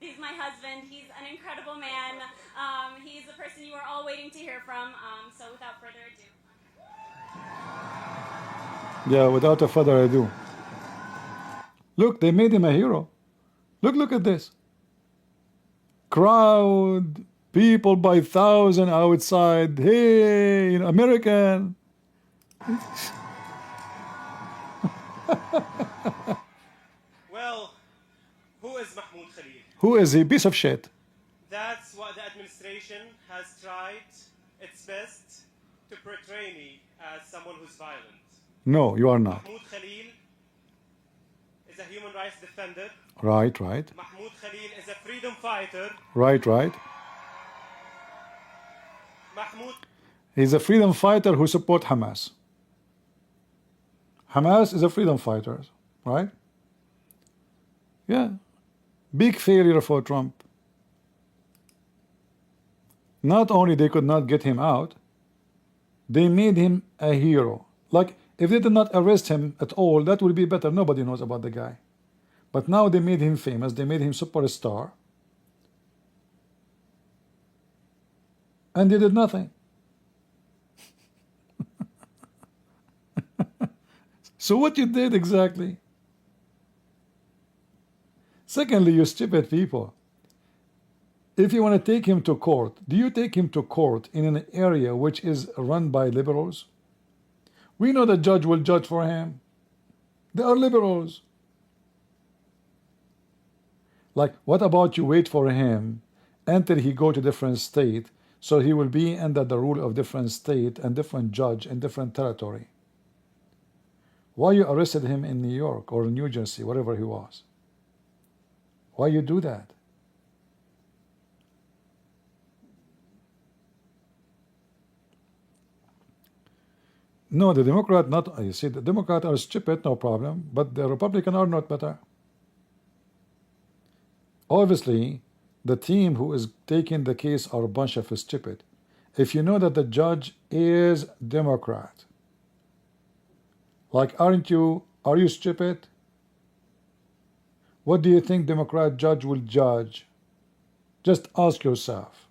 He's my husband. He's an incredible man. He's the person you are all waiting to hear from. So without further ado. Yeah, without a further ado. Look, they made him a hero. Look at this. Crowd, people by thousand outside. Hey, American. Well, who is Mahmoud Khalil? Who is he? Piece of shit. That's what the administration has tried its best to portray me as someone who's violent. No, you are not. Mahmoud Khalil is a human rights defender. Right. Mahmoud Khalil is a freedom fighter. Right. Mahmoud He's a freedom fighter who support Hamas. Hamas is a freedom fighter, right? Yeah. Big failure for Trump. Not only they could not get him out, they made him a hero. Like, if they did not arrest him at all, that would be better. Nobody knows about the guy. But now they made him famous. They made him superstar. And they did nothing. So what you did exactly? Secondly, you stupid people. If you want to take him to court, do you take him to court in an area which is run by liberals? We know the judge will judge for him. They are liberals. Like, what about you wait for him until he go to different state, so he will be under the rule of different state and different judge and different territory? Why you arrested him in New York or New Jersey, wherever he was? Why you do that? No, the Democrat not. You see, the Democrats are stupid, no problem, but the Republican are not better. Obviously, the team who is taking the case are a bunch of stupid. If you know that the judge is Democrat, like, are you stupid? What do you think Democrat judge will judge? Just ask yourself.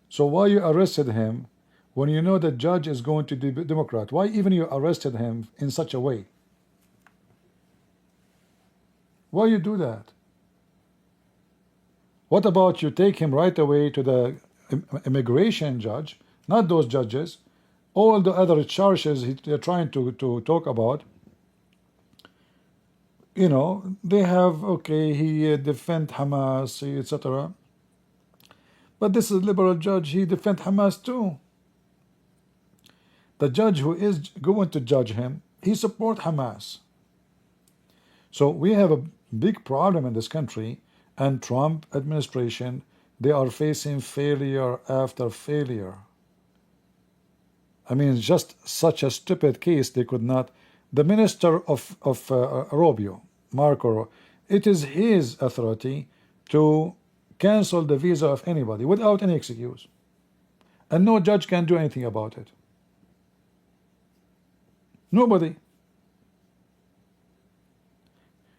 So why you arrested him when you know the judge is going to be Democrat? Why even you arrested him in such a way? Why you do that? What about you take him right away to the immigration judge, not those judges, all the other charges they're trying to talk about, you know, they have, okay, he defend Hamas, etc. But this is liberal judge, he defend Hamas too. The judge who is going to judge him, he support Hamas. So we have a big problem in this country, and Trump administration, they are facing failure after failure. I mean, just such a stupid case they could not. The minister of Rubio, Marco, it is his authority to cancel the visa of anybody without any excuse, and no judge can do anything about it. Nobody.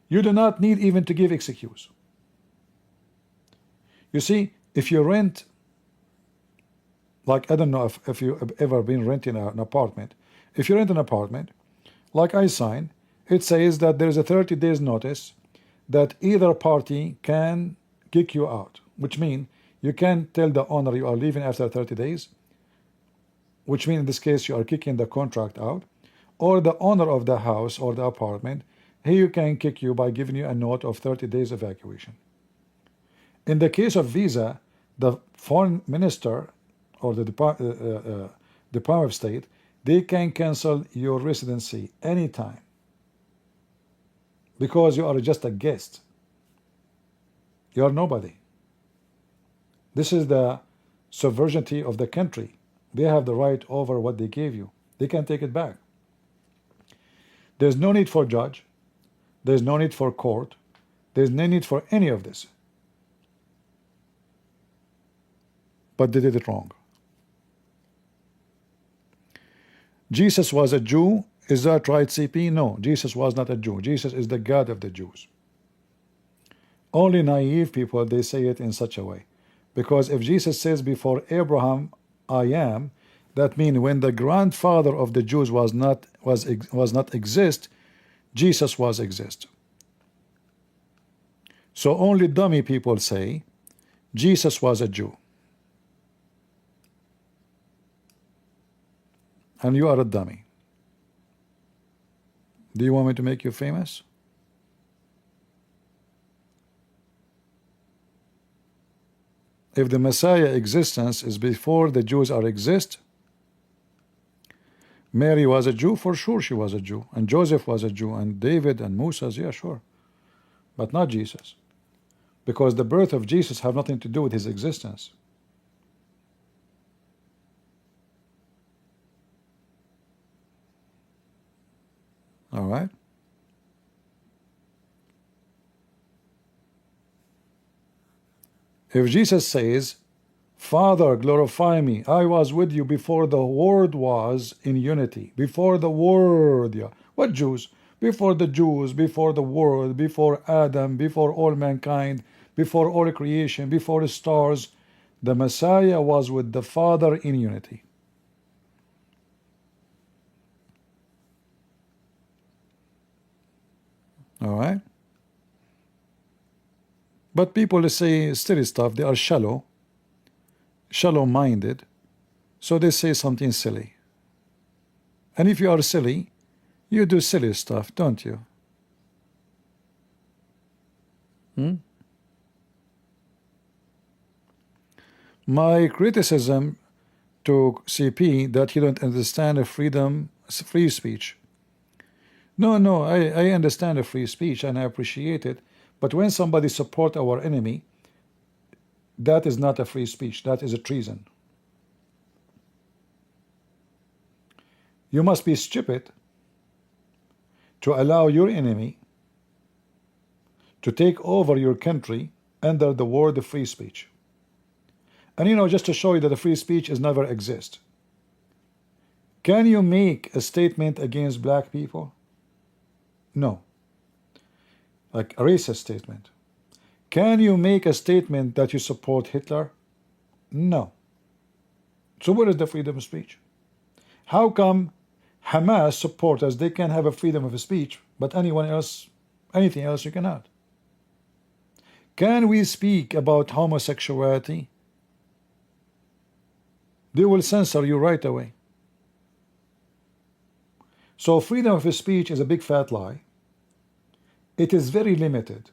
You do not need even to give excuse. You see, if you rent, like, I don't know if you have ever been renting an apartment. If you rent an apartment, like I sign, it says that there is a 30 days notice that either party can kick you out, which means you can tell the owner you are leaving after 30 days, which means in this case you are kicking the contract out, or the owner of the house or the apartment, he can kick you by giving you a note of 30 days evacuation. In the case of visa, the foreign minister or the Department of State, they can cancel your residency anytime because you are just a guest. You are nobody. This is the sovereignty of the country. They have the right over what they gave you. They can take it back. There's no need for judge. There's no need for court. There's no need for any of this. But they did it wrong. Jesus was a Jew Is that right, CP? No, Jesus was not a Jew. Jesus is the God of the Jews. Only naive people, they say it in such a way. Because if Jesus says before Abraham, I am, that means when the grandfather of the Jews was not exist, Jesus was exist. So only dummy people say Jesus was a Jew. And you are a dummy. Do you want me to make you famous? If the Messiah existence is before the Jews are exist, Mary was a Jew, for sure she was a Jew, and Joseph was a Jew, and David and Moses, yeah, sure, but not Jesus, because the birth of Jesus have nothing to do with his existence. All right. If Jesus says, Father, glorify me, I was with you before the world was in unity, before the world, yeah. What Jews? Before the Jews, before the world, before Adam, before all mankind, before all creation, before the stars, the Messiah was with the Father in unity. All right. But people say silly stuff. They are shallow-minded, so they say something silly. And if you are silly, you do silly stuff, don't you? My criticism to CP that he don't understand a free speech. No, I understand a free speech and I appreciate it. But when somebody support our enemy, that is not a free speech. That is a treason. You must be stupid to allow your enemy to take over your country under the word of free speech. And you know, just to show you that the free speech is never exist. Can you make a statement against black people? No. Like a racist statement. Can you make a statement that you support Hitler? No. So where is the freedom of speech? How come Hamas supporters, they can have a freedom of speech, but anyone else, anything else you cannot? Can we speak about homosexuality? They will censor you right away. So freedom of speech is a big fat lie. It is very limited.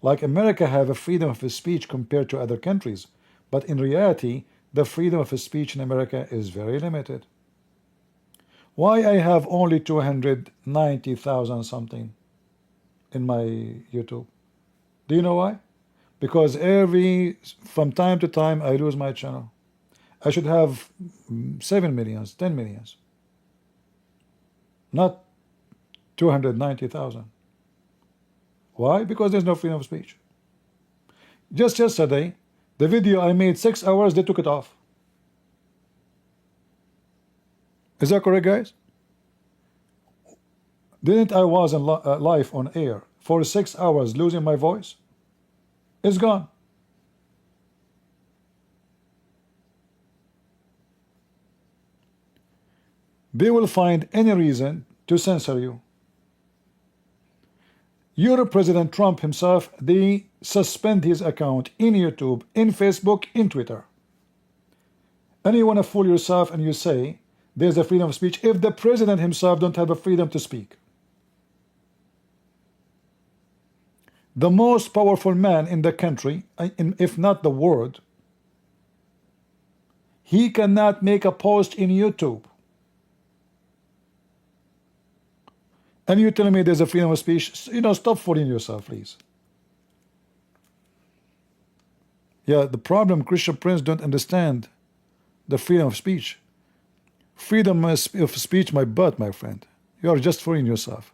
Like America have a freedom of speech compared to other countries, but in reality, the freedom of speech in America is very limited. Why I have only 290,000 something in my YouTube? Do you know why? Because from time to time, I lose my channel. I should have 7 millions, 10 millions, not 290,000. Why? Because there's no freedom of speech. Just yesterday, the video I made 6 hours, they took it off. Is that correct, guys? Didn't I was in live on air for 6 hours losing my voice? It's gone. They will find any reason to censor you. Your President Trump himself, they suspend his account in YouTube, in Facebook, in Twitter. And you want to fool yourself and you say there's a freedom of speech if the president himself don't have a freedom to speak. The most powerful man in the country, if not the world, he cannot make a post in YouTube. And you're telling me there's a freedom of speech? You know, stop fooling yourself, please. Yeah, the problem, Christian Prince don't understand the freedom of speech. Freedom of speech, my butt, my friend. You are just fooling yourself.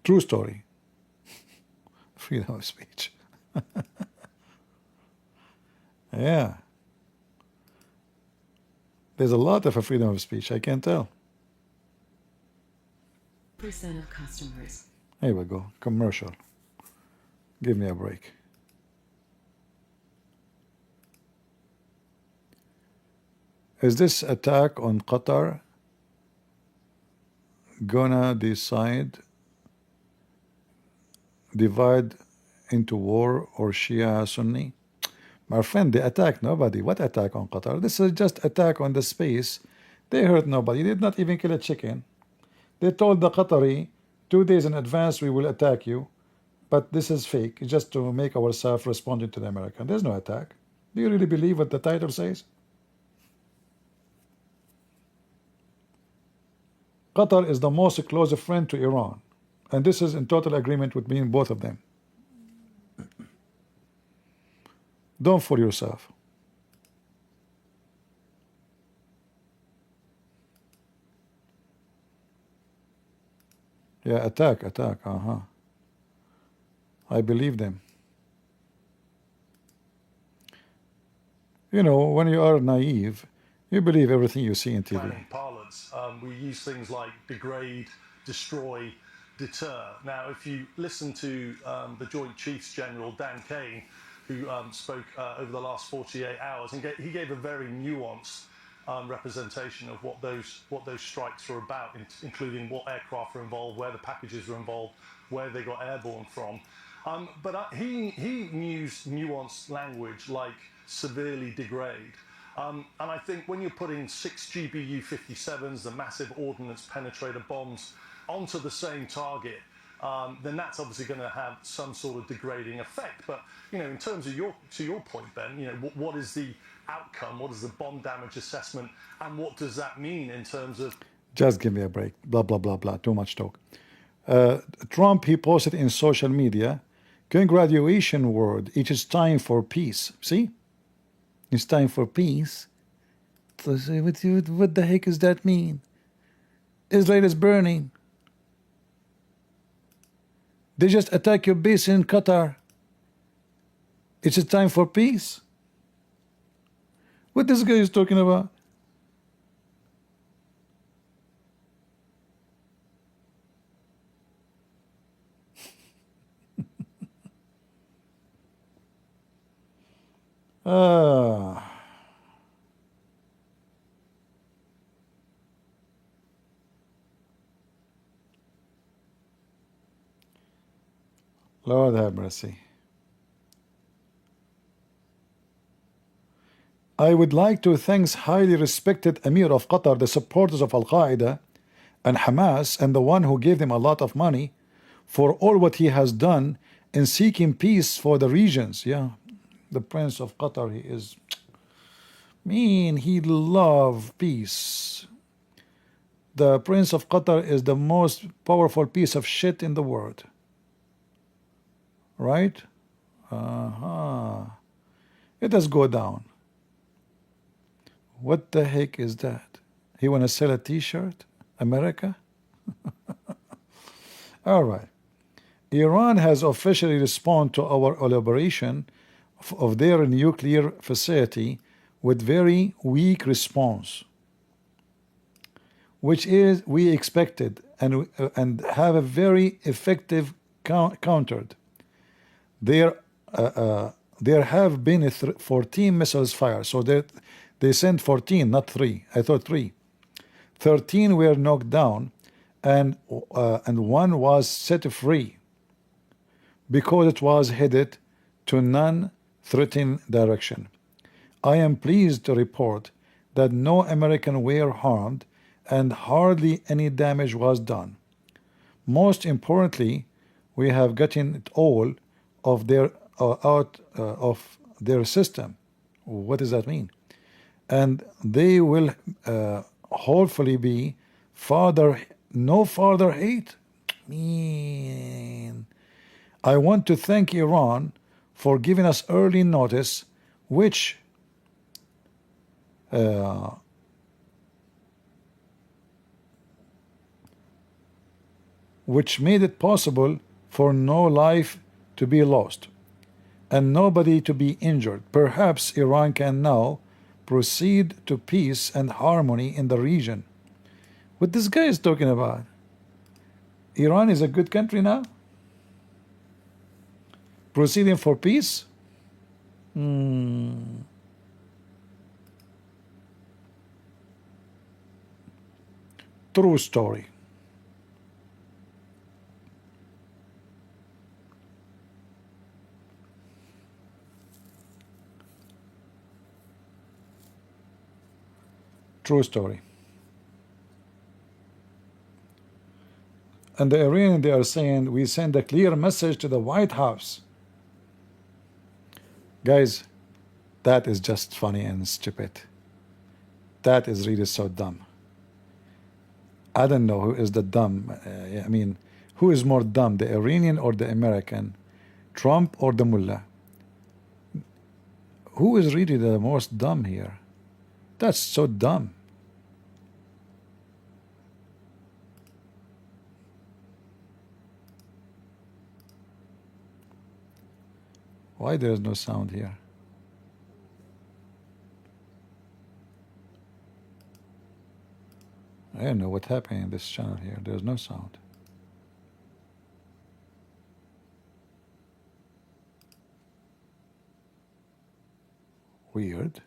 True story. Freedom of speech. Yeah. There's a lot of a freedom of speech, I can tell. Percent of customers. Here we go, commercial. Give me a break. Is this attack on Qatar gonna divide into war or Shia Sunni? My friend, they attack nobody. What attack on Qatar? This is just attack on the space. They hurt nobody. They did not even kill a chicken. They told the Qatari 2 days in advance we will attack you, but this is fake. It's just to make ourselves responding to the American. There's no attack. Do you really believe what the title says? Qatar is the most close friend to Iran, and this is in total agreement with me and both of them. Don't fool yourself. Yeah, attack. I believe them. You know, when you are naive, you believe everything you see in TV. Planning parlance, we use things like degrade, destroy, deter. Now, if you listen to the Joint Chiefs General, Dan Kane, who spoke over the last 48 hours, and he gave a very nuanced representation of what those strikes were about, including what aircraft were involved, where the packages were involved, where they got airborne from. But he used nuanced language like severely degrade. And I think when you're putting 6 GBU-57s, the massive ordnance penetrator bombs, onto the same target, then that's obviously going to have some sort of degrading effect. But you know, in terms of your point, Ben, you know, what is the outcome? What is the bomb damage assessment, and what does that mean in terms of? Just give me a break. Blah blah blah blah. Too much talk. Trump, he posted in social media, "Congratulations, world! It is time for peace." See, it's time for peace. What the heck does that mean? Israel is burning. They just attack your base in Qatar. It's a time for peace. What this guy is talking about? Lord have mercy. I would like to thank highly respected Emir of Qatar, the supporters of Al-Qaeda and Hamas, and the one who gave them a lot of money for all what he has done in seeking peace for the regions. Yeah, the Prince of Qatar, he is mean, he loves peace. The Prince of Qatar is the most powerful piece of shit in the world. Right? It does go down. What the heck is that? He want to sell a t-shirt? America? All right. Iran has officially responded to our elaboration of their nuclear facility with very weak response, which is we expected, and have a very effective countered. There have been 14 missiles fired, so they sent 14, not 3. I thought 3. 13 were knocked down, and one was set free because it was headed to non-threatening direction. I am pleased to report that no American were harmed and hardly any damage was done. Most importantly, we have gotten it all of their out of their system. What does that mean? And they will hopefully be no further hate. Man, I want to thank Iran for giving us early notice, which made it possible for no life to be lost and nobody to be injured. Perhaps Iran can now proceed to peace and harmony in the region. What this guy is talking about? Iran is a good country now? Proceeding for peace? True story. True story. And the Iranian, they are saying, we send a clear message to the White House. Guys, that is just funny and stupid. That is really so dumb. I don't know who is the dumb. I mean, who is more dumb, the Iranian or the American? Trump or the mullah? Who is really the most dumb here? That's so dumb. Why there is no sound here? I don't know what's happening in this channel here. There's no sound. Weird.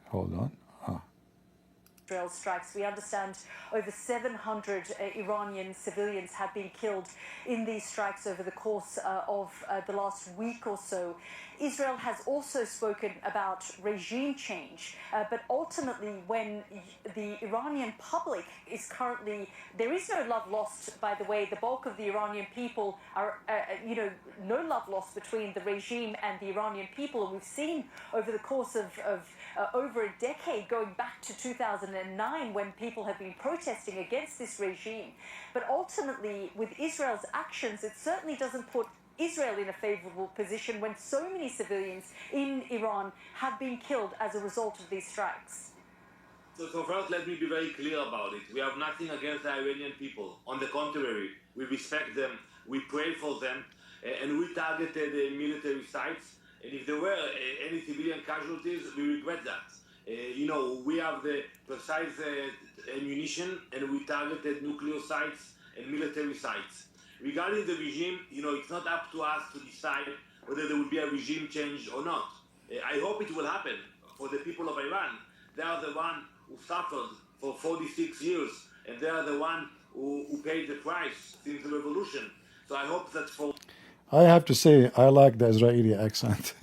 Hold on. Israel strikes. We understand over 700 Iranian civilians have been killed in these strikes over the course of the last week or so. Israel has also spoken about regime change, but ultimately when the Iranian public is currently, there is no love lost, by the way. The bulk of the Iranian people are, no love lost between the regime and the Iranian people. We've seen over the course of over a decade, going back to 2009, when people have been protesting against this regime. But ultimately, with Israel's actions, it certainly doesn't put Israel in a favorable position when so many civilians in Iran have been killed as a result of these strikes. So first, let me be very clear about it. We have nothing against the Iranian people. On the contrary, we respect them, we pray for them, and we targeted military sites. And if there were any civilian casualties, we regret that. We have the precise ammunition, and we targeted nuclear sites and military sites. Regarding the regime, it's not up to us to decide whether there will be a regime change or not. I hope it will happen for the people of Iran. They are the one who suffered for 46 years, and they are the one who paid the price since the revolution. So I hope that for... I have to say, I like the Israeli accent.